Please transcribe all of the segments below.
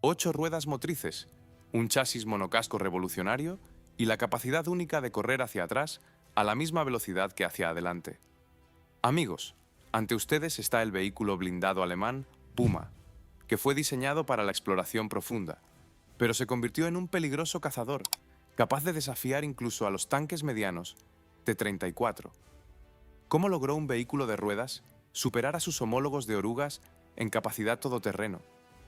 8 ruedas motrices, un chasis monocasco revolucionario y la capacidad única de correr hacia atrás a la misma velocidad que hacia adelante. Amigos, ante ustedes está el vehículo blindado alemán Puma, que fue diseñado para la exploración profunda, pero se convirtió en un peligroso cazador, capaz de desafiar incluso a los tanques medianos T-34. ¿Cómo logró un vehículo de ruedas superar a sus homólogos de orugas en capacidad todoterreno?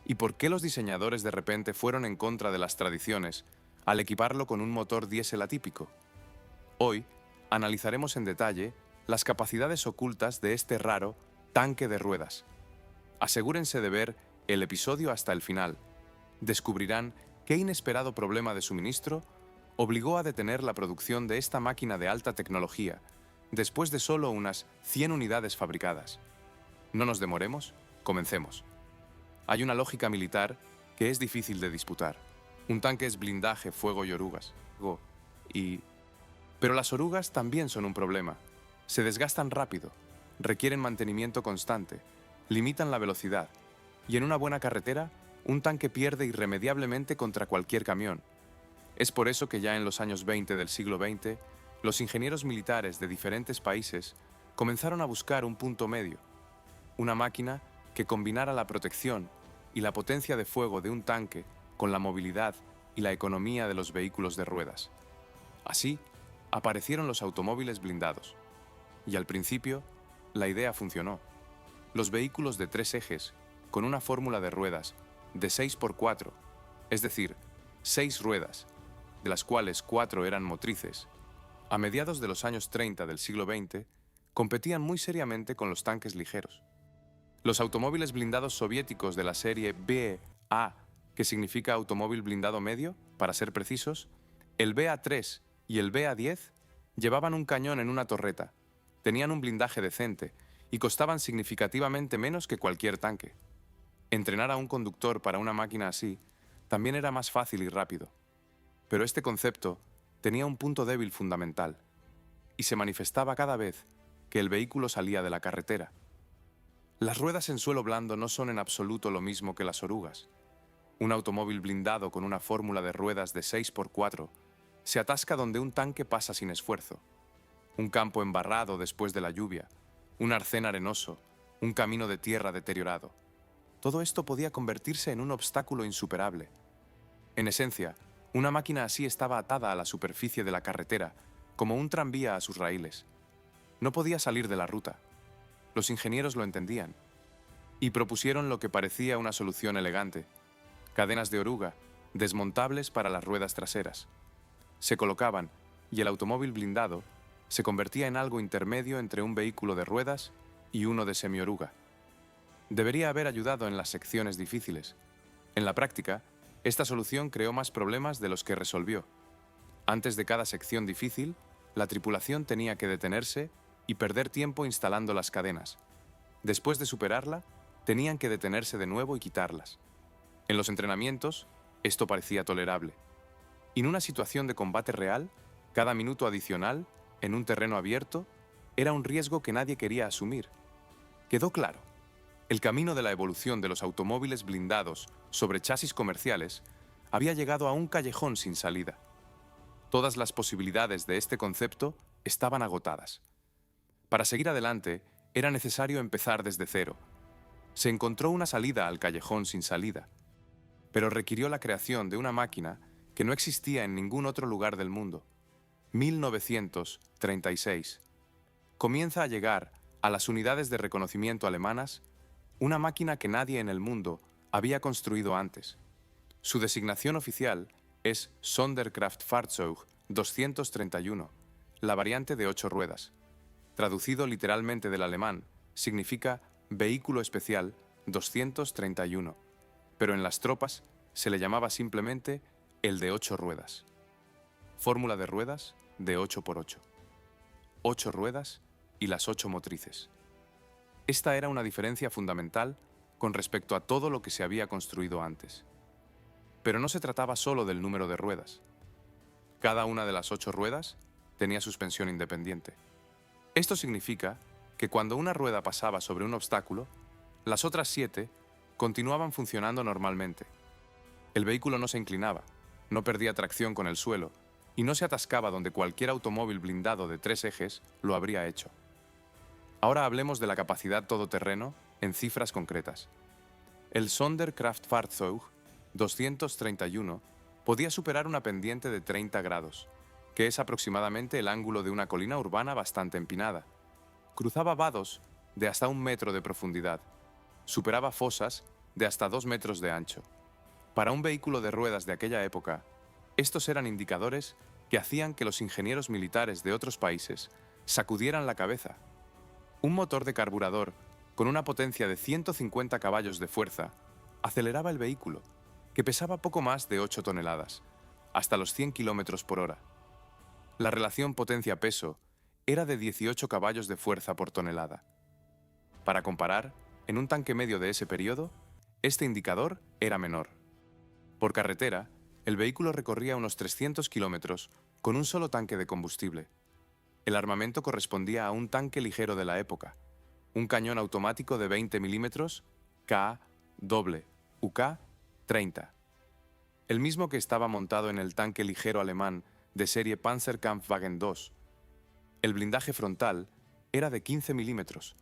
¿Y por qué los diseñadores de repente fueron en contra de las tradiciones al equiparlo con un motor diésel atípico? Hoy analizaremos en detalle las capacidades ocultas de este raro tanque de ruedas. Asegúrense de ver el episodio hasta el final. Descubrirán qué inesperado problema de suministro obligó a detener la producción de esta máquina de alta tecnología después de solo unas 100 unidades fabricadas. No nos demoremos, comencemos. Hay una lógica militar que es difícil de disputar. Un tanque es blindaje, fuego y orugas. Pero las orugas también son un problema. Se desgastan rápido, requieren mantenimiento constante, limitan la velocidad, y en una buena carretera, un tanque pierde irremediablemente contra cualquier camión. Es por eso que ya en los años 20 del siglo XX, los ingenieros militares de diferentes países comenzaron a buscar un punto medio, una máquina que combinara la protección y la potencia de fuego de un tanque con la movilidad y la economía de los vehículos de ruedas. Así, aparecieron los automóviles blindados. Y al principio, la idea funcionó. Los vehículos de 3 ejes, con una fórmula de ruedas de 6x4, es decir, 6 ruedas, de las cuales 4 eran motrices, a mediados de los años 30 del siglo XX, competían muy seriamente con los tanques ligeros. Los automóviles blindados soviéticos de la serie BA, que significa automóvil blindado medio, para ser precisos, el BA-3 y el BA-10 llevaban un cañón en una torreta, tenían un blindaje decente y costaban significativamente menos que cualquier tanque. Entrenar a un conductor para una máquina así también era más fácil y rápido. Pero este concepto tenía un punto débil fundamental, y se manifestaba cada vez que el vehículo salía de la carretera. Las ruedas en suelo blando no son en absoluto lo mismo que las orugas. Un automóvil blindado con una fórmula de ruedas de 6x4 se atasca donde un tanque pasa sin esfuerzo. Un campo embarrado después de la lluvia, un arcén arenoso, un camino de tierra deteriorado. Todo esto podía convertirse en un obstáculo insuperable. En esencia, una máquina así estaba atada a la superficie de la carretera, como un tranvía a sus raíles. No podía salir de la ruta. Los ingenieros lo entendían y propusieron lo que parecía una solución elegante: cadenas de oruga, desmontables para las ruedas traseras. Se colocaban y el automóvil blindado se convertía en algo intermedio entre un vehículo de ruedas y uno de semioruga. Debería haber ayudado en las secciones difíciles. En la práctica, esta solución creó más problemas de los que resolvió. Antes de cada sección difícil, la tripulación tenía que detenerse y perder tiempo instalando las cadenas. Después de superarla, tenían que detenerse de nuevo y quitarlas. En los entrenamientos, esto parecía tolerable. Y en una situación de combate real, cada minuto adicional, en un terreno abierto, era un riesgo que nadie quería asumir. Quedó claro. El camino de la evolución de los automóviles blindados sobre chasis comerciales había llegado a un callejón sin salida. Todas las posibilidades de este concepto estaban agotadas. Para seguir adelante, era necesario empezar desde cero. Se encontró una salida al callejón sin salida, pero requirió la creación de una máquina que no existía en ningún otro lugar del mundo. 1936. Comienza a llegar a las unidades de reconocimiento alemanas una máquina que nadie en el mundo había construido antes. Su designación oficial es Sonderkraftfahrzeug 231, la variante de 8 ruedas. Traducido literalmente del alemán, significa vehículo especial 231, pero en las tropas se le llamaba simplemente el de 8 ruedas. Fórmula de ruedas de 8x8. 8 ruedas y las 8 motrices. Esta era una diferencia fundamental con respecto a todo lo que se había construido antes. Pero no se trataba solo del número de ruedas. Cada una de las 8 ruedas tenía suspensión independiente. Esto significa que cuando una rueda pasaba sobre un obstáculo, las otras 7 continuaban funcionando normalmente. El vehículo no se inclinaba, no perdía tracción con el suelo y no se atascaba donde cualquier automóvil blindado de 3 ejes lo habría hecho. Ahora hablemos de la capacidad todoterreno en cifras concretas. El Sonderkraftfahrzeug 231 podía superar una pendiente de 30 grados, que es aproximadamente el ángulo de una colina urbana bastante empinada. Cruzaba vados de hasta 1 metro de profundidad. Superaba fosas de hasta 2 metros de ancho. Para un vehículo de ruedas de aquella época, estos eran indicadores que hacían que los ingenieros militares de otros países sacudieran la cabeza. Un motor de carburador con una potencia de 150 caballos de fuerza aceleraba el vehículo, que pesaba poco más de 8 toneladas, hasta los 100 km por hora. La relación potencia-peso era de 18 caballos de fuerza por tonelada. Para comparar, en un tanque medio de ese periodo, este indicador era menor. Por carretera, el vehículo recorría unos 300 kilómetros con un solo tanque de combustible. El armamento correspondía a un tanque ligero de la época, un cañón automático de 20 milímetros UK-30, el mismo que estaba montado en el tanque ligero alemán de serie Panzerkampfwagen II. El blindaje frontal era de 15 milímetros,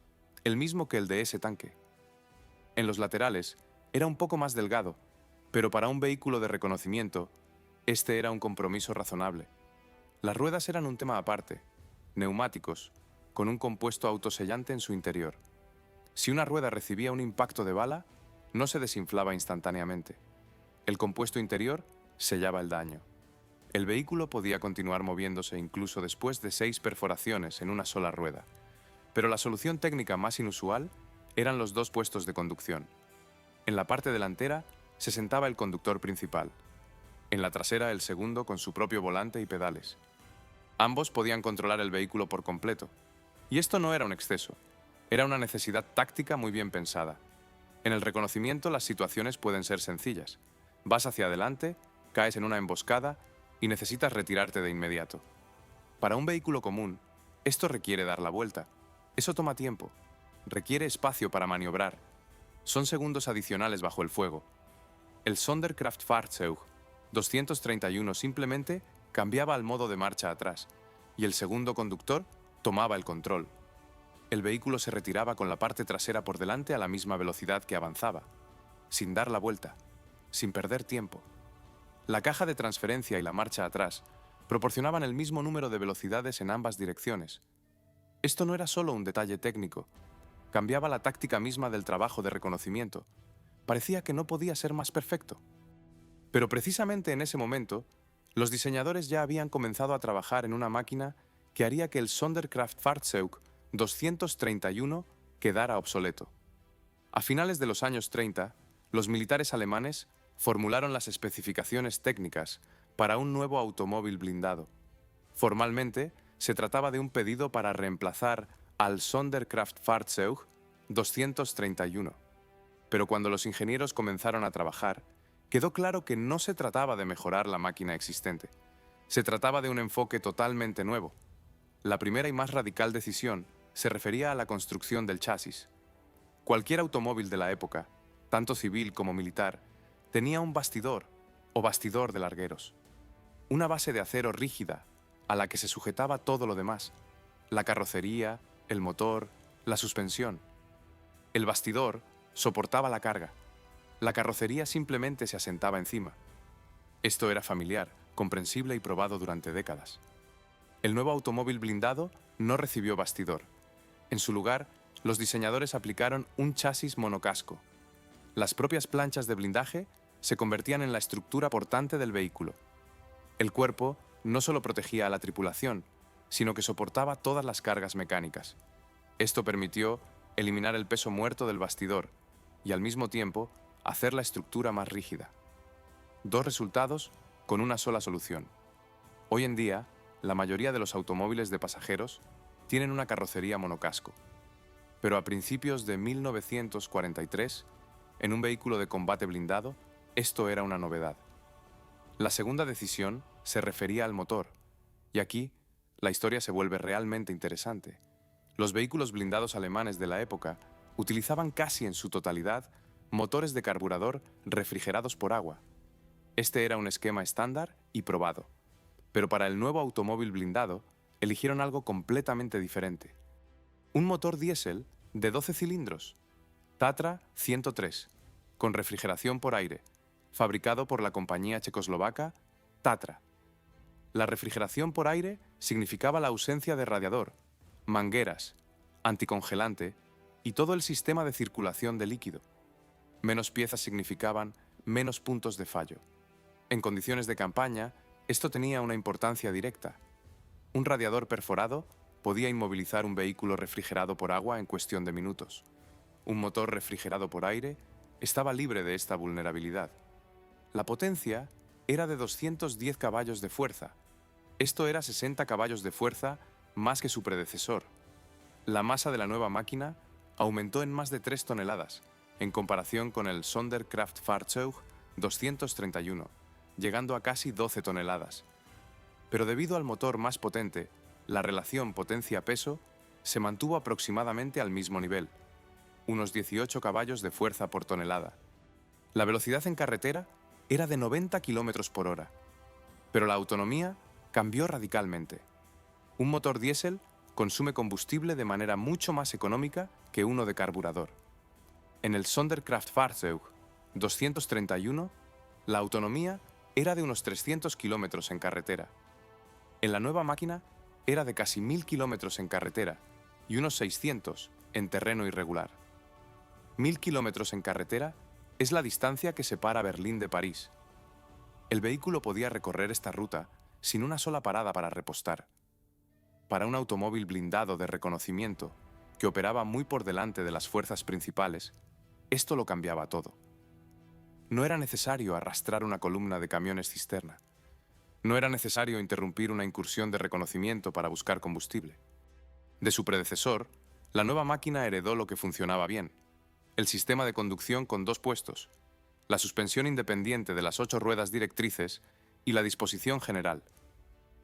el mismo que el de ese tanque. En los laterales era un poco más delgado, pero para un vehículo de reconocimiento, este era un compromiso razonable. Las ruedas eran un tema aparte, neumáticos, con un compuesto autosellante en su interior. Si una rueda recibía un impacto de bala, no se desinflaba instantáneamente. El compuesto interior sellaba el daño. El vehículo podía continuar moviéndose incluso después de 6 perforaciones en una sola rueda, pero la solución técnica más inusual eran los 2 puestos de conducción. En la parte delantera se sentaba el conductor principal, en la trasera el segundo con su propio volante y pedales. Ambos podían controlar el vehículo por completo, y esto no era un exceso, era una necesidad táctica muy bien pensada. En el reconocimiento las situaciones pueden ser sencillas. Vas hacia adelante, caes en una emboscada y necesitas retirarte de inmediato. Para un vehículo común, esto requiere dar la vuelta. Eso toma tiempo, requiere espacio para maniobrar. Son segundos adicionales bajo el fuego. El Sonderkraftfahrzeug 231 simplemente cambiaba al modo de marcha atrás, y el segundo conductor tomaba el control. El vehículo se retiraba con la parte trasera por delante a la misma velocidad que avanzaba, sin dar la vuelta, sin perder tiempo. La caja de transferencia y la marcha atrás proporcionaban el mismo número de velocidades en ambas direcciones. Esto no era solo un detalle técnico, cambiaba la táctica misma del trabajo de reconocimiento. Parecía que no podía ser más perfecto. Pero precisamente en ese momento, los diseñadores ya habían comenzado a trabajar en una máquina que haría que el Sonderkraftfahrzeug 231 quedara obsoleto. A finales de los años 30, los militares alemanes formularon las especificaciones técnicas para un nuevo automóvil blindado. Formalmente, se trataba de un pedido para reemplazar al Sonderkraftfahrzeug 231. Pero cuando los ingenieros comenzaron a trabajar, quedó claro que no se trataba de mejorar la máquina existente. Se trataba de un enfoque totalmente nuevo. La primera y más radical decisión se refería a la construcción del chasis. Cualquier automóvil de la época, tanto civil como militar, tenía un bastidor o bastidor de largueros. Una base de acero rígida a la que se sujetaba todo lo demás: la carrocería, el motor, la suspensión. El bastidor soportaba la carga. La carrocería simplemente se asentaba encima. Esto era familiar, comprensible y probado durante décadas. El nuevo automóvil blindado no recibió bastidor. En su lugar, los diseñadores aplicaron un chasis monocasco. Las propias planchas de blindaje se convertían en la estructura portante del vehículo. El cuerpo no solo protegía a la tripulación, sino que soportaba todas las cargas mecánicas. Esto permitió eliminar el peso muerto del bastidor y, al mismo tiempo, hacer la estructura más rígida. 2 resultados con una sola solución. Hoy en día, la mayoría de los automóviles de pasajeros tienen una carrocería monocasco. Pero a principios de 1943, en un vehículo de combate blindado, esto era una novedad. La segunda decisión se refería al motor, y aquí la historia se vuelve realmente interesante. Los vehículos blindados alemanes de la época utilizaban casi en su totalidad motores de carburador refrigerados por agua. Este era un esquema estándar y probado. Pero para el nuevo automóvil blindado, eligieron algo completamente diferente. Un motor diésel de 12 cilindros, Tatra 103, con refrigeración por aire, fabricado por la compañía checoslovaca Tatra. La refrigeración por aire significaba la ausencia de radiador, mangueras, anticongelante y todo el sistema de circulación de líquido. Menos piezas significaban menos puntos de fallo. En condiciones de campaña, esto tenía una importancia directa. Un radiador perforado podía inmovilizar un vehículo refrigerado por agua en cuestión de minutos. Un motor refrigerado por aire estaba libre de esta vulnerabilidad. La potencia era de 210 caballos de fuerza. Esto era 60 caballos de fuerza más que su predecesor. La masa de la nueva máquina aumentó en más de 3 toneladas, en comparación con el Sonderkraftfahrzeug 231, llegando a casi 12 toneladas. Pero debido al motor más potente, la relación potencia-peso se mantuvo aproximadamente al mismo nivel, unos 18 caballos de fuerza por tonelada. La velocidad en carretera era de 90 km por hora, pero la autonomía cambió radicalmente. Un motor diésel consume combustible de manera mucho más económica que uno de carburador. En el Sonderkraftfahrzeug 231, la autonomía era de unos 300 km en carretera. En la nueva máquina era de casi 1000 km en carretera y unos 600 en terreno irregular. 1000 km en carretera es la distancia que separa Berlín de París. El vehículo podía recorrer esta ruta sin una sola parada para repostar. Para un automóvil blindado de reconocimiento, que operaba muy por delante de las fuerzas principales, esto lo cambiaba todo. No era necesario arrastrar una columna de camiones cisterna. No era necesario interrumpir una incursión de reconocimiento para buscar combustible. De su predecesor, la nueva máquina heredó lo que funcionaba bien: el sistema de conducción con 2 puestos, la suspensión independiente de las 8 ruedas directrices y la disposición general.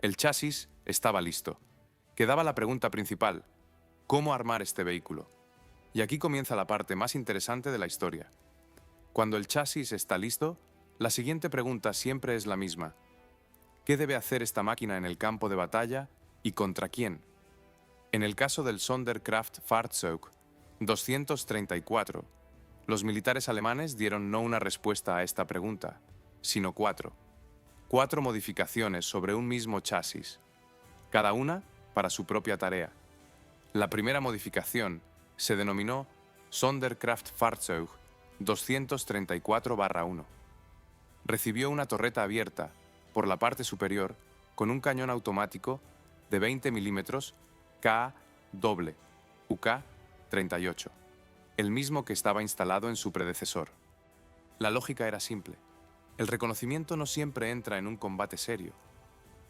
El chasis estaba listo. Quedaba la pregunta principal: ¿cómo armar este vehículo? Y aquí comienza la parte más interesante de la historia. Cuando el chasis está listo, la siguiente pregunta siempre es la misma: ¿qué debe hacer esta máquina en el campo de batalla y contra quién? En el caso del Sonderkraftfahrzeug 234, los militares alemanes dieron no una respuesta a esta pregunta, sino 4. 4 modificaciones sobre un mismo chasis, cada una para su propia tarea. La primera modificación se denominó Sonderkraftfahrzeug 234-1. Recibió una torreta abierta por la parte superior con un cañón automático de 20 mm KA-doble, UK-38, el mismo que estaba instalado en su predecesor. La lógica era simple. El reconocimiento no siempre entra en un combate serio.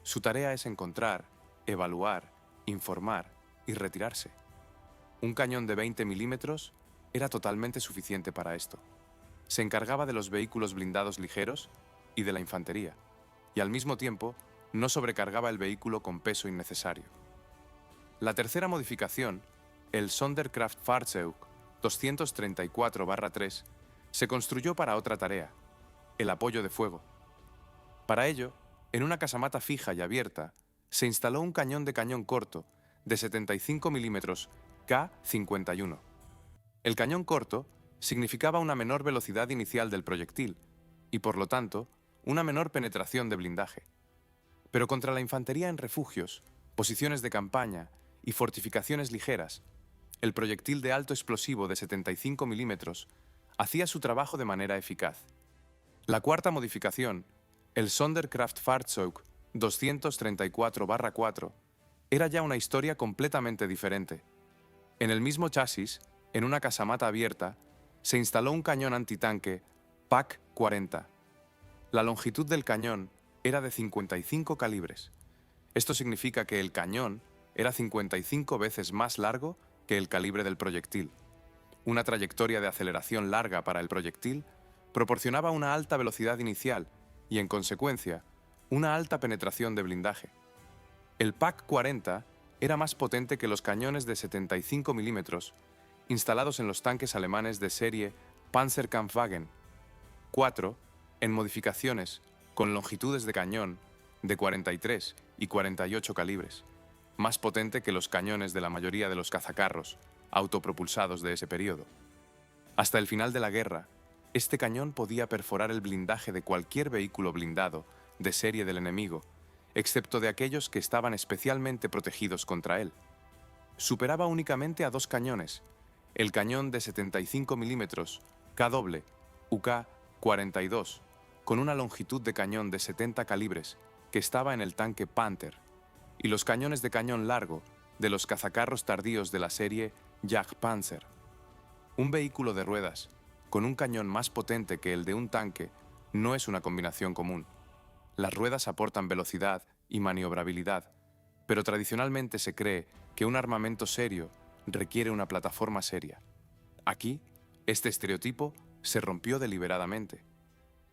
Su tarea es encontrar, evaluar, informar y retirarse. Un cañón de 20 mm era totalmente suficiente para esto. Se encargaba de los vehículos blindados ligeros y de la infantería, y al mismo tiempo no sobrecargaba el vehículo con peso innecesario. La tercera modificación, el Sonderkraftfahrzeug 234-3, se construyó para otra tarea: el apoyo de fuego. Para ello, en una casamata fija y abierta, se instaló un cañón de cañón corto de 75 mm K-51. El cañón corto significaba una menor velocidad inicial del proyectil y, por lo tanto, una menor penetración de blindaje. Pero contra la infantería en refugios, posiciones de campaña y fortificaciones ligeras, el proyectil de alto explosivo de 75 mm hacía su trabajo de manera eficaz. La cuarta modificación, el Sonderkraftfahrzeug 234-4, era ya una historia completamente diferente. En el mismo chasis, en una casamata abierta, se instaló un cañón antitanque PaK-40. La longitud del cañón era de 55 calibres. Esto significa que el cañón era 55 veces más largo que el calibre del proyectil. Una trayectoria de aceleración larga para el proyectil proporcionaba una alta velocidad inicial y, en consecuencia, una alta penetración de blindaje. El PaK-40 era más potente que los cañones de 75 mm instalados en los tanques alemanes de serie Panzerkampfwagen 4 en modificaciones con longitudes de cañón de 43 y 48 calibres, más potente que los cañones de la mayoría de los cazacarros autopropulsados de ese periodo. Hasta el final de la guerra, este cañón podía perforar el blindaje de cualquier vehículo blindado de serie del enemigo, excepto de aquellos que estaban especialmente protegidos contra él. Superaba únicamente a dos cañones, el cañón de 75 mm KW UK-42, con una longitud de cañón de 70 calibres que estaba en el tanque Panther, y los cañones de cañón largo de los cazacarros tardíos de la serie Jagdpanzer. Un vehículo de ruedas con un cañón más potente que el de un tanque no es una combinación común. Las ruedas aportan velocidad y maniobrabilidad, pero tradicionalmente se cree que un armamento serio requiere una plataforma seria. Aquí, este estereotipo se rompió deliberadamente.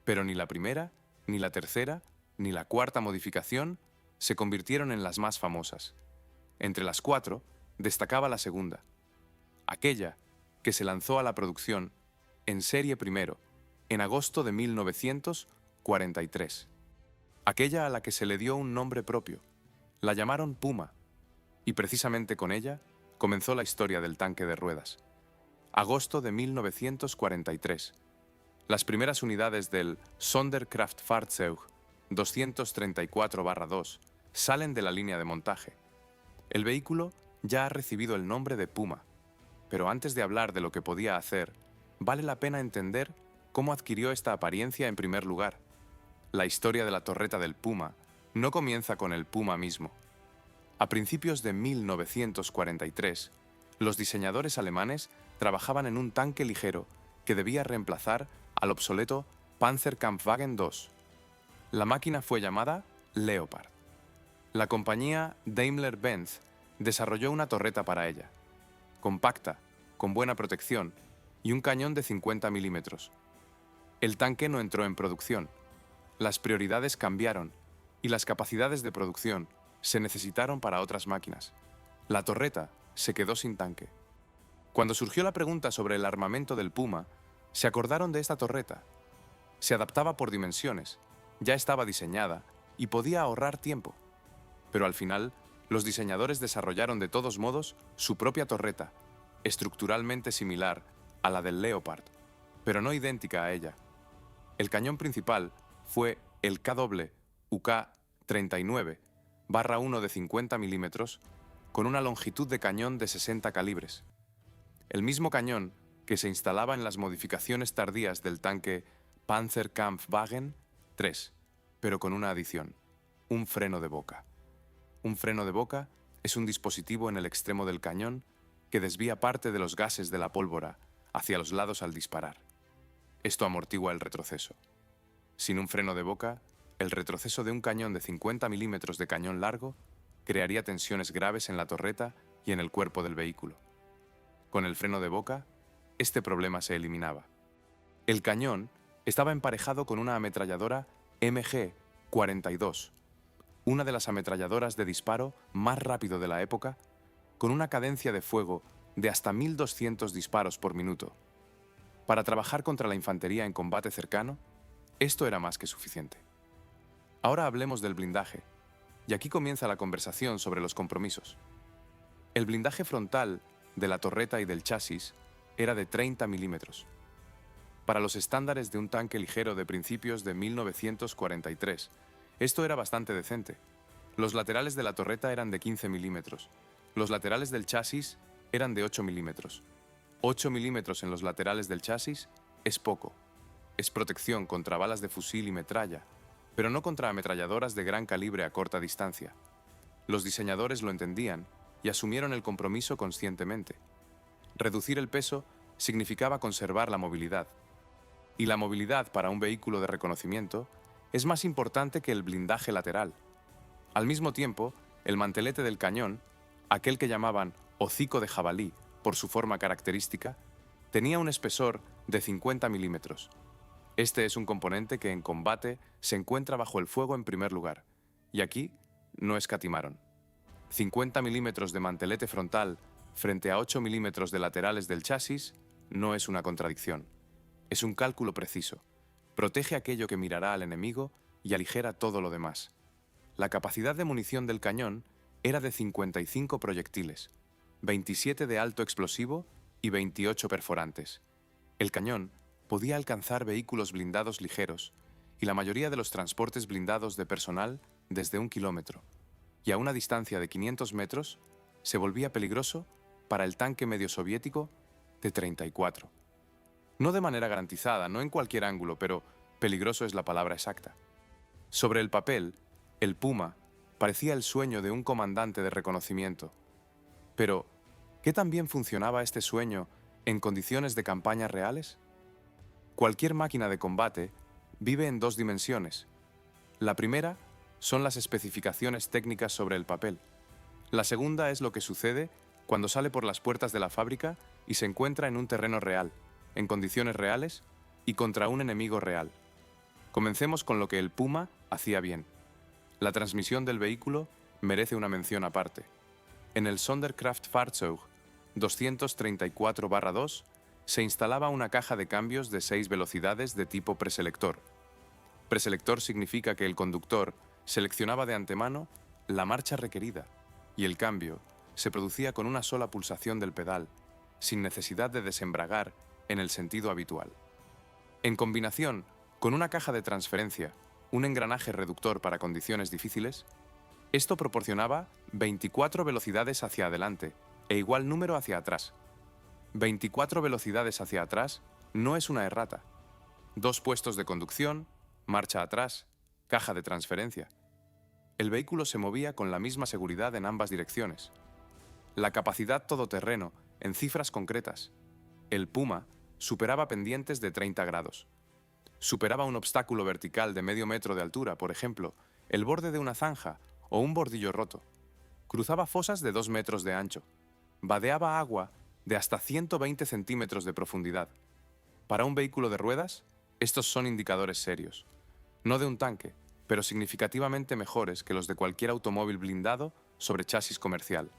Pero ni la primera, ni la tercera, ni la cuarta modificación se convirtieron en las más famosas. Entre las cuatro, destacaba la segunda, aquella que se lanzó a la producción en serie primero, en agosto de 1943. Aquella a la que se le dio un nombre propio. La llamaron Puma, y precisamente con ella comenzó la historia del tanque de ruedas. Agosto de 1943. Las primeras unidades del Sonderkraftfahrzeug 234-2 salen de la línea de montaje. El vehículo ya ha recibido el nombre de Puma, pero antes de hablar de lo que podía hacer, vale la pena entender cómo adquirió esta apariencia en primer lugar. La historia de la torreta del Puma no comienza con el Puma mismo. A principios de 1943, los diseñadores alemanes trabajaban en un tanque ligero que debía reemplazar al obsoleto Panzerkampfwagen II. La máquina fue llamada Leopard. La compañía Daimler-Benz desarrolló una torreta para ella, compacta, con buena protección y un cañón de 50 milímetros. El tanque no entró en producción. Las prioridades cambiaron y las capacidades de producción se necesitaron para otras máquinas. La torreta se quedó sin tanque. Cuando surgió la pregunta sobre el armamento del Puma, se acordaron de esta torreta. Se adaptaba por dimensiones, ya estaba diseñada y podía ahorrar tiempo. Pero al final, los diseñadores desarrollaron de todos modos su propia torreta, estructuralmente similar a la del Leopard, pero no idéntica a ella. El cañón principal fue el KW UK-39-1 de 50 milímetros con una longitud de cañón de 60 calibres. El mismo cañón que se instalaba en las modificaciones tardías del tanque Panzerkampfwagen III, pero con una adición: un freno de boca. Un freno de boca es un dispositivo en el extremo del cañón que desvía parte de los gases de la pólvora hacia los lados al disparar. Esto amortigua el retroceso. Sin un freno de boca, el retroceso de un cañón de 50 milímetros de cañón largo crearía tensiones graves en la torreta y en el cuerpo del vehículo. Con el freno de boca, este problema se eliminaba. El cañón estaba emparejado con una ametralladora MG-42, una de las ametralladoras de disparo más rápido de la época, con una cadencia de fuego de hasta 1200 disparos por minuto. Para trabajar contra la infantería en combate cercano, esto era más que suficiente. Ahora hablemos del blindaje, y aquí comienza la conversación sobre los compromisos. El blindaje frontal de la torreta y del chasis era de 30 milímetros. Para los estándares de un tanque ligero de principios de 1943, esto era bastante decente. Los laterales de la torreta eran de 15 milímetros. Los laterales del chasis eran de 8 milímetros. 8 milímetros en los laterales del chasis es poco. Es protección contra balas de fusil y metralla, pero no contra ametralladoras de gran calibre a corta distancia. Los diseñadores lo entendían y asumieron el compromiso conscientemente. Reducir el peso significaba conservar la movilidad. Y la movilidad para un vehículo de reconocimiento es más importante que el blindaje lateral. Al mismo tiempo, el mantelete del cañón, aquel que llamaban hocico de jabalí por su forma característica, tenía un espesor de 50 milímetros. Este es un componente que en combate se encuentra bajo el fuego en primer lugar, y aquí no escatimaron. 50 milímetros de mantelete frontal frente a 8 milímetros de laterales del chasis no es una contradicción. Es un cálculo preciso. Protege aquello que mirará al enemigo y aligera todo lo demás. La capacidad de munición del cañón era de 55 proyectiles, 27 de alto explosivo y 28 perforantes. El cañón podía alcanzar vehículos blindados ligeros y la mayoría de los transportes blindados de personal desde 1 kilómetro, y a una distancia de 500 metros se volvía peligroso para el tanque medio soviético de 34. No de manera garantizada, no en cualquier ángulo, pero peligroso es la palabra exacta. Sobre el papel, el Puma parecía el sueño de un comandante de reconocimiento. Pero, ¿qué tan bien funcionaba este sueño en condiciones de campañas reales? Cualquier máquina de combate vive en dos dimensiones. La primera son las especificaciones técnicas sobre el papel. La segunda es lo que sucede cuando sale por las puertas de la fábrica y se encuentra en un terreno real, en condiciones reales y contra un enemigo real. Comencemos con lo que el Puma hacía bien. La transmisión del vehículo merece una mención aparte. En el Sonderkraftfahrzeug 234-2 se instalaba una caja de cambios de 6 velocidades de tipo preselector. Preselector significa que el conductor seleccionaba de antemano la marcha requerida y el cambio se producía con una sola pulsación del pedal, sin necesidad de desembragar en el sentido habitual. En combinación con una caja de transferencia, un engranaje reductor para condiciones difíciles, esto proporcionaba 24 velocidades hacia adelante e igual número hacia atrás. 24 velocidades hacia atrás no es una errata. 2 puestos de conducción, marcha atrás, caja de transferencia. El vehículo se movía con la misma seguridad en ambas direcciones. La capacidad todoterreno en cifras concretas. El Puma superaba pendientes de 30 grados. Superaba un obstáculo vertical de medio metro de altura, por ejemplo, el borde de una zanja o un bordillo roto. Cruzaba fosas de 2 metros de ancho. Vadeaba agua de hasta 120 centímetros de profundidad. Para un vehículo de ruedas, estos son indicadores serios. No de un tanque, pero significativamente mejores que los de cualquier automóvil blindado sobre chasis comercial.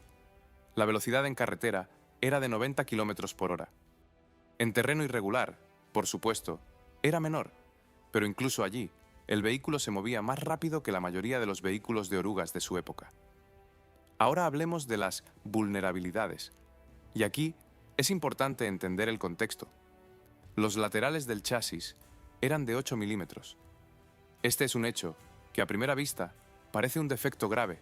La velocidad en carretera era de 90 km por hora. En terreno irregular, por supuesto, era menor, pero incluso allí, el vehículo se movía más rápido que la mayoría de los vehículos de orugas de su época. Ahora hablemos de las vulnerabilidades, y aquí es importante entender el contexto. Los laterales del chasis eran de 8 milímetros. Este es un hecho que a primera vista parece un defecto grave.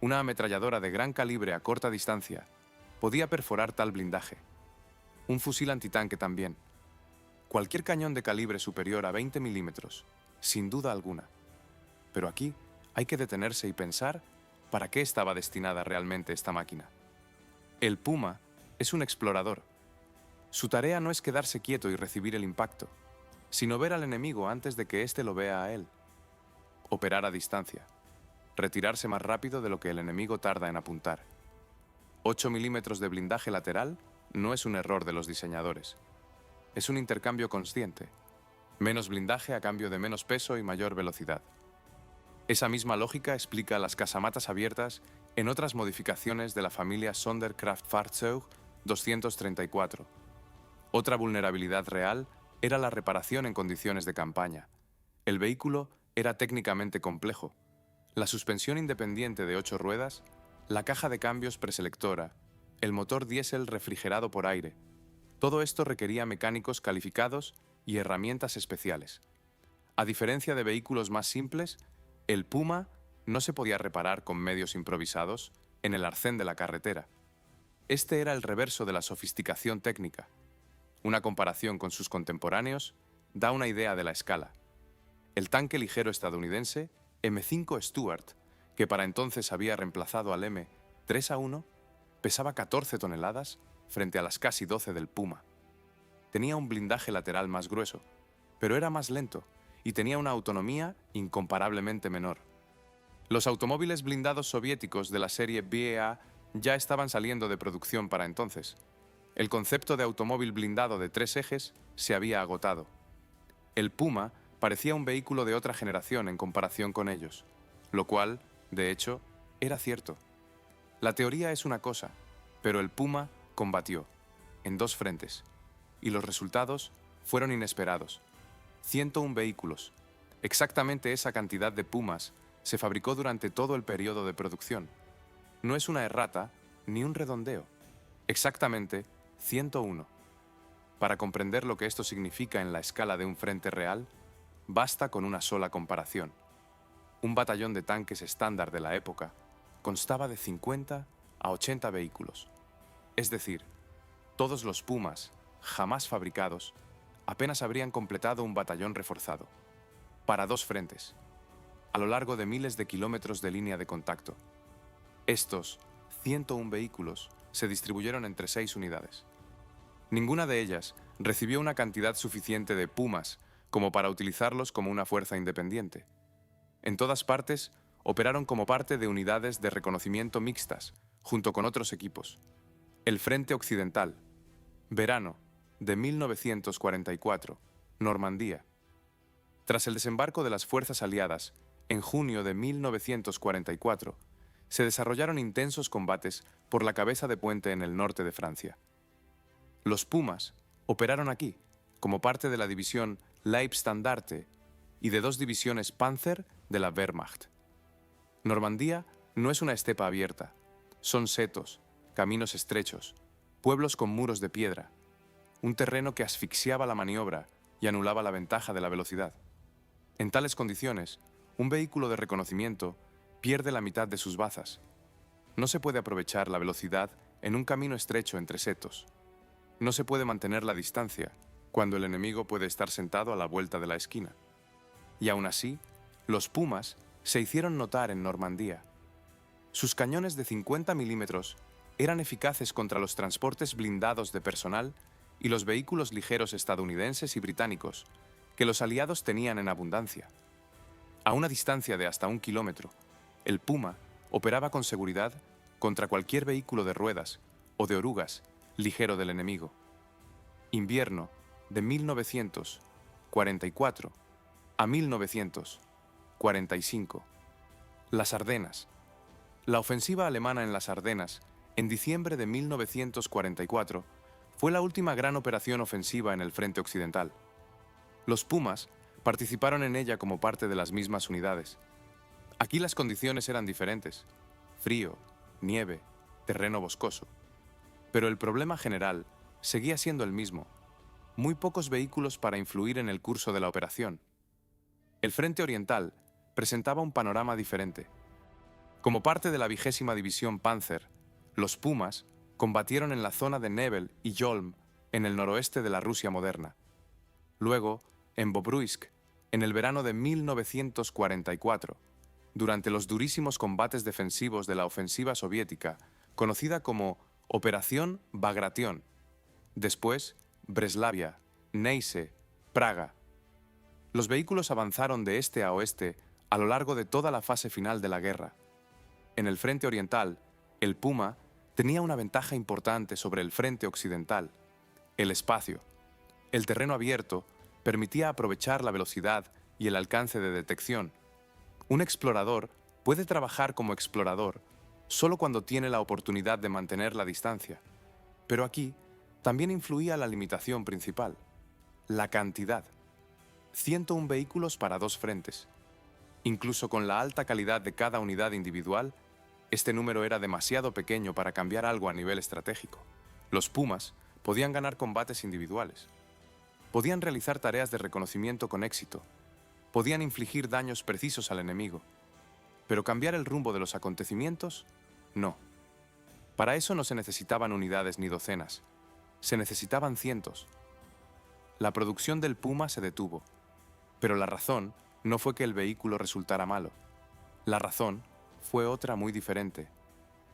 Una ametralladora de gran calibre a corta distancia podía perforar tal blindaje. Un fusil antitanque también. Cualquier cañón de calibre superior a 20 milímetros, sin duda alguna. Pero aquí hay que detenerse y pensar para qué estaba destinada realmente esta máquina. El Puma es un explorador. Su tarea no es quedarse quieto y recibir el impacto, sino ver al enemigo antes de que éste lo vea a él. Operar a distancia. Retirarse más rápido de lo que el enemigo tarda en apuntar. 8 milímetros de blindaje lateral no es un error de los diseñadores. Es un intercambio consciente. Menos blindaje a cambio de menos peso y mayor velocidad. Esa misma lógica explica las casamatas abiertas en otras modificaciones de la familia Sonderkraftfahrzeug 234. Otra vulnerabilidad real era la reparación en condiciones de campaña. El vehículo era técnicamente complejo. La suspensión independiente de 8 ruedas, la caja de cambios preselectora, el motor diésel refrigerado por aire. Todo esto requería mecánicos calificados y herramientas especiales. A diferencia de vehículos más simples, el Puma no se podía reparar con medios improvisados en el arcén de la carretera. Este era el reverso de la sofisticación técnica. Una comparación con sus contemporáneos da una idea de la escala. El tanque ligero estadounidense M5 Stuart, que para entonces había reemplazado al M3A1, pesaba 14 toneladas frente a las casi 12 del Puma. Tenía un blindaje lateral más grueso, pero era más lento y tenía una autonomía incomparablemente menor. Los automóviles blindados soviéticos de la serie BA ya estaban saliendo de producción para entonces. El concepto de automóvil blindado de 3 ejes se había agotado. El Puma parecía un vehículo de otra generación en comparación con ellos, lo cual, de hecho, era cierto. La teoría es una cosa, pero el Puma combatió, en 2 frentes, y los resultados fueron inesperados. 101 vehículos, Exactamente esa cantidad de Pumas se fabricó durante todo el periodo de producción. No es una errata ni un redondeo. Exactamente 101. Para comprender lo que esto significa en la escala de un frente real, basta con una sola comparación. Un batallón de tanques estándar de la época constaba de 50 a 80 vehículos. Es decir, todos los Pumas, jamás fabricados, apenas habrían completado un batallón reforzado, para dos frentes, a lo largo de miles de kilómetros de línea de contacto. Estos 101 vehículos se distribuyeron entre 6 unidades. Ninguna de ellas recibió una cantidad suficiente de Pumas como para utilizarlos como una fuerza independiente. En todas partes, operaron como parte de unidades de reconocimiento mixtas, junto con otros equipos. El Frente Occidental, verano de 1944, Normandía. Tras el desembarco de las fuerzas aliadas, en junio de 1944, se desarrollaron intensos combates por la cabeza de puente en el norte de Francia. Los Pumas operaron aquí, como parte de la división Leibstandarte y de 2 divisiones Panzer de la Wehrmacht. Normandía no es una estepa abierta, son setos, caminos estrechos, pueblos con muros de piedra, un terreno que asfixiaba la maniobra y anulaba la ventaja de la velocidad. En tales condiciones, un vehículo de reconocimiento pierde la mitad de sus bazas. No se puede aprovechar la velocidad en un camino estrecho entre setos. No se puede mantener la distancia cuando el enemigo puede estar sentado a la vuelta de la esquina. Y aún así, los Pumas se hicieron notar en Normandía. Sus cañones de 50 milímetros eran eficaces contra los transportes blindados de personal y los vehículos ligeros estadounidenses y británicos, que los aliados tenían en abundancia. A una distancia de hasta 1 kilómetro, el Puma operaba con seguridad contra cualquier vehículo de ruedas o de orugas ligero del enemigo. Invierno de 1944 a 1945. Las Ardenas. La ofensiva alemana en las Ardenas, en diciembre de 1944, fue la última gran operación ofensiva en el frente occidental. Los Pumas participaron en ella como parte de las mismas unidades. Aquí las condiciones eran diferentes: frío, nieve, terreno boscoso. Pero el problema general seguía siendo el mismo: muy pocos vehículos para influir en el curso de la operación. El Frente Oriental presentaba un panorama diferente. Como parte de la 20ª División Panzer, los Pumas combatieron en la zona de Nebel y Yolm, en el noroeste de la Rusia moderna. Luego, en Bobruisk, en el verano de 1944, durante los durísimos combates defensivos de la ofensiva soviética, conocida como Operación Bagration. Después, Breslavia, Neisse, Praga. Los vehículos avanzaron de este a oeste a lo largo de toda la fase final de la guerra. En el frente oriental, el Puma tenía una ventaja importante sobre el frente occidental: el espacio. El terreno abierto permitía aprovechar la velocidad y el alcance de detección. Un explorador puede trabajar como explorador solo cuando tiene la oportunidad de mantener la distancia. Pero aquí también influía la limitación principal: la cantidad. 101 vehículos para 2 frentes. Incluso con la alta calidad de cada unidad individual, este número era demasiado pequeño para cambiar algo a nivel estratégico. Los Pumas podían ganar combates individuales. Podían realizar tareas de reconocimiento con éxito. Podían infligir daños precisos al enemigo. Pero cambiar el rumbo de los acontecimientos, no. Para eso no se necesitaban unidades ni docenas. Se necesitaban cientos. La producción del Puma se detuvo. Pero la razón no fue que el vehículo resultara malo. La razón fue otra muy diferente.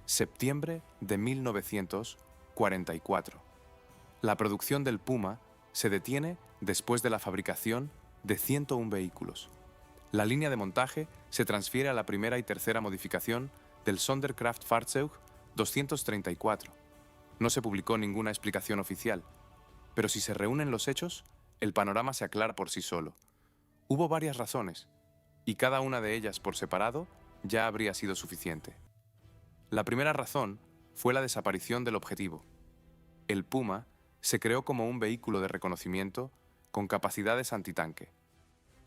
Septiembre de 1944. La producción del Puma se detiene después de la fabricación de 101 vehículos. La línea de montaje se transfiere a la primera y tercera modificación del Sonderkraftfahrzeug 234. No se publicó ninguna explicación oficial, pero si se reúnen los hechos, el panorama se aclara por sí solo. Hubo varias razones, y cada una de ellas por separado ya habría sido suficiente. La primera razón fue la desaparición del objetivo. El Puma se creó como un vehículo de reconocimiento con capacidades antitanque.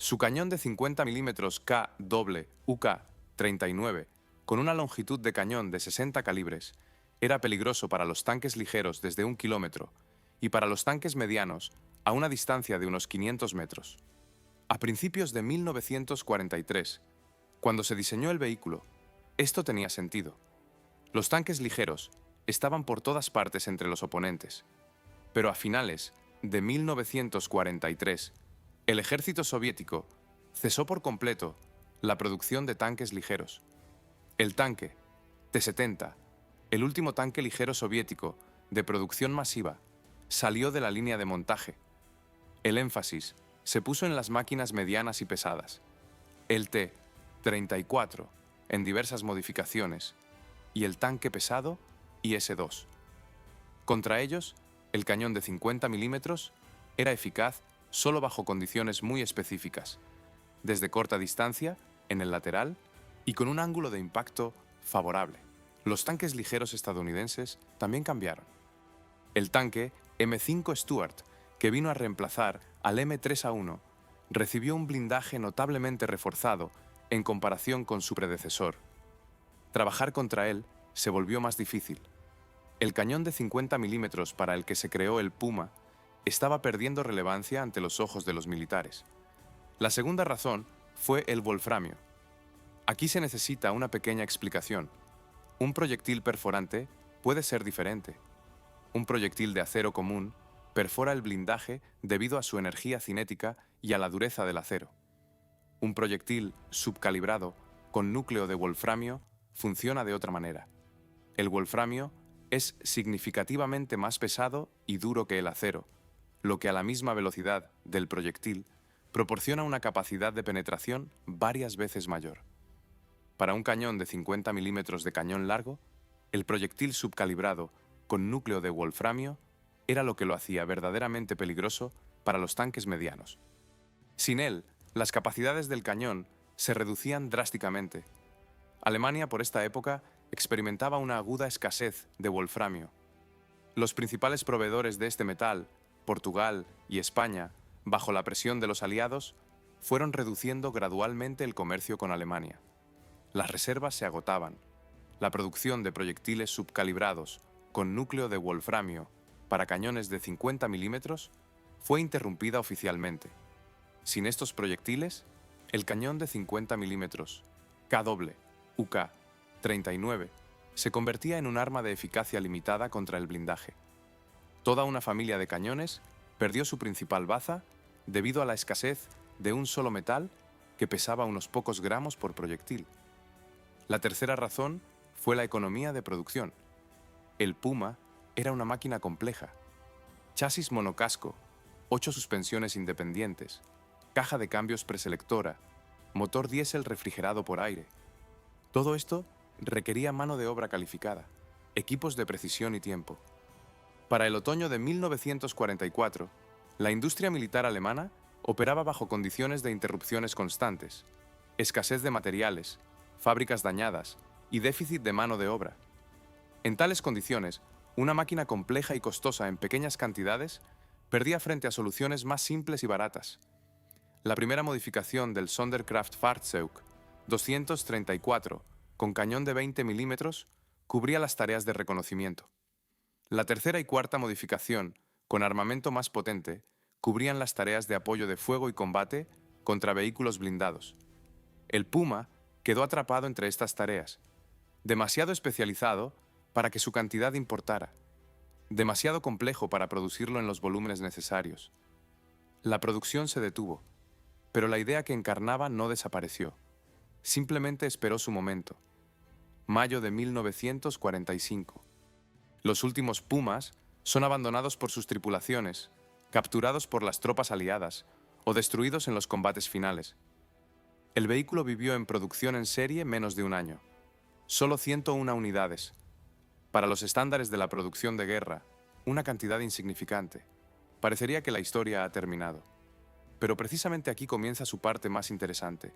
Su cañón de 50 mm KWUK-39, con una longitud de cañón de 60 calibres, era peligroso para los tanques ligeros desde 1 kilómetro y para los tanques medianos a una distancia de unos 500 metros. A principios de 1943, cuando se diseñó el vehículo, esto tenía sentido. Los tanques ligeros estaban por todas partes entre los oponentes, pero a finales de 1943, el ejército soviético cesó por completo la producción de tanques ligeros. El tanque T-70, el último tanque ligero soviético de producción masiva, salió de la línea de montaje. El énfasis se puso en las máquinas medianas y pesadas, el T-34 en diversas modificaciones y el tanque pesado IS-2. Contra ellos, el cañón de 50 mm era eficaz solo bajo condiciones muy específicas, desde corta distancia, en el lateral y con un ángulo de impacto favorable. Los tanques ligeros estadounidenses también cambiaron. El tanque M5 Stuart, que vino a reemplazar al M3A1, recibió un blindaje notablemente reforzado en comparación con su predecesor. Trabajar contra él se volvió más difícil. El cañón de 50 mm para el que se creó el Puma estaba perdiendo relevancia ante los ojos de los militares. La segunda razón fue el wolframio. Aquí se necesita una pequeña explicación. Un proyectil perforante puede ser diferente. Un proyectil de acero común perfora el blindaje debido a su energía cinética y a la dureza del acero. Un proyectil subcalibrado con núcleo de wolframio funciona de otra manera. El wolframio es significativamente más pesado y duro que el acero, lo que a la misma velocidad del proyectil proporciona una capacidad de penetración varias veces mayor. Para un cañón de 50 mm de cañón largo, el proyectil subcalibrado con núcleo de wolframio era lo que lo hacía verdaderamente peligroso para los tanques medianos. Sin él, las capacidades del cañón se reducían drásticamente. Alemania, por esta época, experimentaba una aguda escasez de wolframio. Los principales proveedores de este metal, Portugal y España, bajo la presión de los aliados, fueron reduciendo gradualmente el comercio con Alemania. Las reservas se agotaban. La producción de proyectiles subcalibrados con núcleo de wolframio para cañones de 50 mm fue interrumpida oficialmente. Sin estos proyectiles, el cañón de 50 mm KWUK-39 se convertía en un arma de eficacia limitada contra el blindaje. Toda una familia de cañones perdió su principal baza debido a la escasez de un solo metal que pesaba unos pocos gramos por proyectil. La tercera razón fue la economía de producción. El Puma era una máquina compleja. Chasis monocasco, 8 suspensiones independientes, caja de cambios preselectora, motor diésel refrigerado por aire. Todo esto requería mano de obra calificada, equipos de precisión y tiempo. Para el otoño de 1944, la industria militar alemana operaba bajo condiciones de interrupciones constantes, escasez de materiales, fábricas dañadas y déficit de mano de obra. En tales condiciones, una máquina compleja y costosa en pequeñas cantidades perdía frente a soluciones más simples y baratas. La primera modificación del Sonderkraftfahrzeug 234 con cañón de 20 mm cubría las tareas de reconocimiento. La tercera y cuarta modificación, con armamento más potente, cubrían las tareas de apoyo de fuego y combate contra vehículos blindados. El Puma quedó atrapado entre estas tareas, demasiado especializado para que su cantidad importara, demasiado complejo para producirlo en los volúmenes necesarios. La producción se detuvo, pero la idea que encarnaba no desapareció. Simplemente esperó su momento. Mayo de 1945. Los últimos Pumas son abandonados por sus tripulaciones, capturados por las tropas aliadas o destruidos en los combates finales. El vehículo vivió en producción en serie menos de un año. Solo 101 unidades. Para los estándares de la producción de guerra, una cantidad insignificante. Parecería que la historia ha terminado. Pero precisamente aquí comienza su parte más interesante.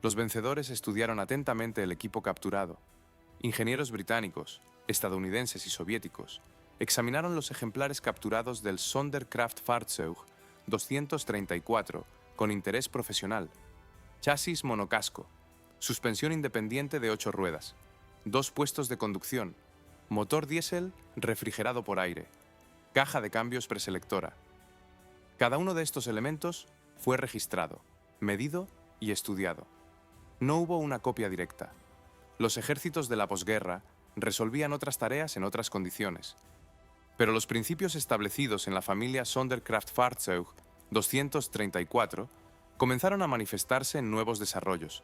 Los vencedores estudiaron atentamente el equipo capturado. Ingenieros británicos, estadounidenses y soviéticos examinaron los ejemplares capturados del Sonderkraftfahrzeug 234 con interés profesional. Chasis monocasco, suspensión independiente de 8 ruedas, 2 puestos de conducción, motor diésel refrigerado por aire, caja de cambios preselectora. Cada uno de estos elementos fue registrado, medido y estudiado. No hubo una copia directa. Los ejércitos de la posguerra resolvían otras tareas en otras condiciones. Pero los principios establecidos en la familia Sonderkraftfahrzeug 234 comenzaron a manifestarse en nuevos desarrollos,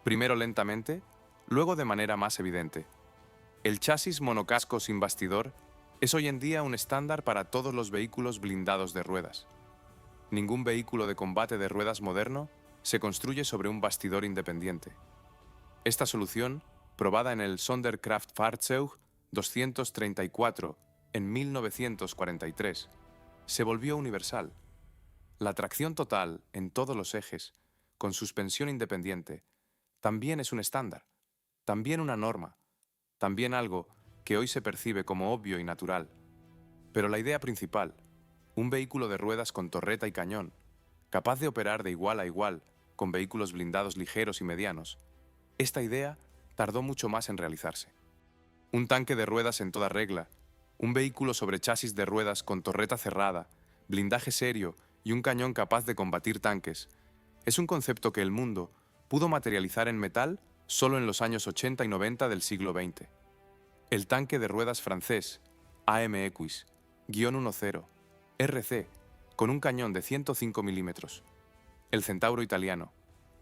primero lentamente, luego de manera más evidente. El chasis monocasco sin bastidor es hoy en día un estándar para todos los vehículos blindados de ruedas. Ningún vehículo de combate de ruedas moderno se construye sobre un bastidor independiente. Esta solución, probada en el Sonderkraftfahrzeug 234 en 1943, se volvió universal. La tracción total en todos los ejes, con suspensión independiente, también es un estándar, también una norma, también algo que hoy se percibe como obvio y natural. Pero la idea principal, un vehículo de ruedas con torreta y cañón, capaz de operar de igual a igual con vehículos blindados ligeros y medianos, esta idea tardó mucho más en realizarse. Un tanque de ruedas en toda regla, un vehículo sobre chasis de ruedas con torreta cerrada, blindaje serio y un cañón capaz de combatir tanques, es un concepto que el mundo pudo materializar en metal solo en los años 80 y 90 del siglo XX. El tanque de ruedas francés, AMX-10, RC, con un cañón de 105 milímetros. El Centauro italiano,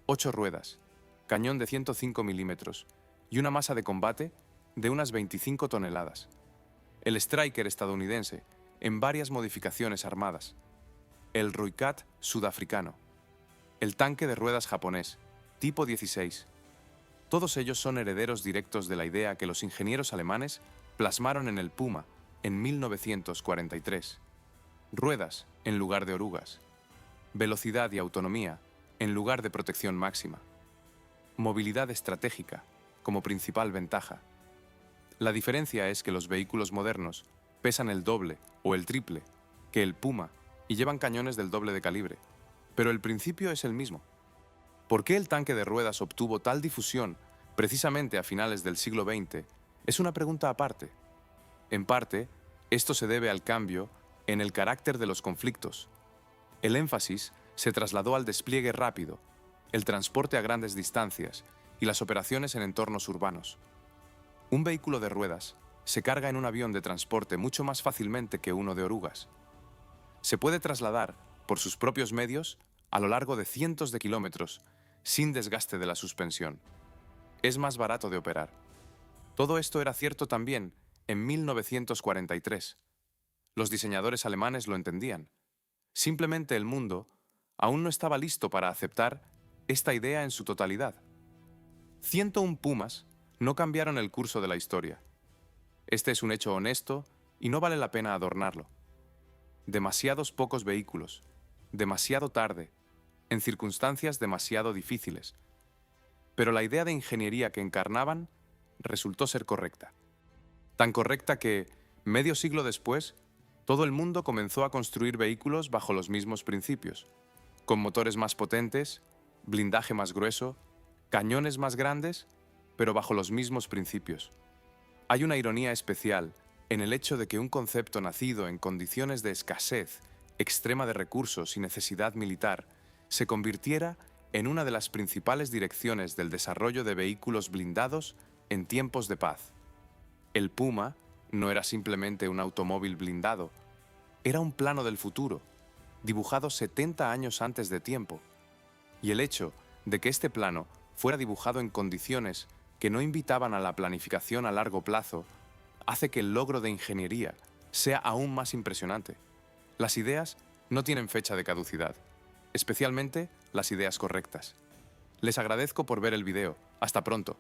8 ruedas, cañón de 105 milímetros y una masa de combate de unas 25 toneladas. El Striker estadounidense, en varias modificaciones armadas. El Ruikat sudafricano. El tanque de ruedas japonés, tipo 16. Todos ellos son herederos directos de la idea que los ingenieros alemanes plasmaron en el Puma en 1943. Ruedas en lugar de orugas. Velocidad y autonomía en lugar de protección máxima. Movilidad estratégica como principal ventaja. La diferencia es que los vehículos modernos pesan el doble o el triple que el Puma y llevan cañones del doble de calibre, pero el principio es el mismo. ¿Por qué el tanque de ruedas obtuvo tal difusión precisamente a finales del siglo XX? Es una pregunta aparte. En parte, esto se debe al cambio en el carácter de los conflictos. El énfasis se trasladó al despliegue rápido, el transporte a grandes distancias y las operaciones en entornos urbanos. Un vehículo de ruedas se carga en un avión de transporte mucho más fácilmente que uno de orugas. Se puede trasladar, por sus propios medios, a lo largo de cientos de kilómetros, sin desgaste de la suspensión. Es más barato de operar. Todo esto era cierto también en 1943. Los diseñadores alemanes lo entendían. Simplemente el mundo aún no estaba listo para aceptar esta idea en su totalidad. 101 Pumas no cambiaron el curso de la historia. Este es un hecho honesto y no vale la pena adornarlo. Demasiados pocos vehículos, demasiado tarde, en circunstancias demasiado difíciles. Pero la idea de ingeniería que encarnaban resultó ser correcta. Tan correcta que, medio siglo después, todo el mundo comenzó a construir vehículos bajo los mismos principios, con motores más potentes, blindaje más grueso, cañones más grandes, pero bajo los mismos principios. Hay una ironía especial en el hecho de que un concepto nacido en condiciones de escasez extrema de recursos y necesidad militar se convirtiera en una de las principales direcciones del desarrollo de vehículos blindados en tiempos de paz. El Puma no era simplemente un automóvil blindado, era un plano del futuro, dibujado 70 años antes de tiempo. Y el hecho de que este plano fuera dibujado en condiciones que no invitaban a la planificación a largo plazo hace que el logro de ingeniería sea aún más impresionante. Las ideas no tienen fecha de caducidad, especialmente las ideas correctas. Les agradezco por ver el video. Hasta pronto.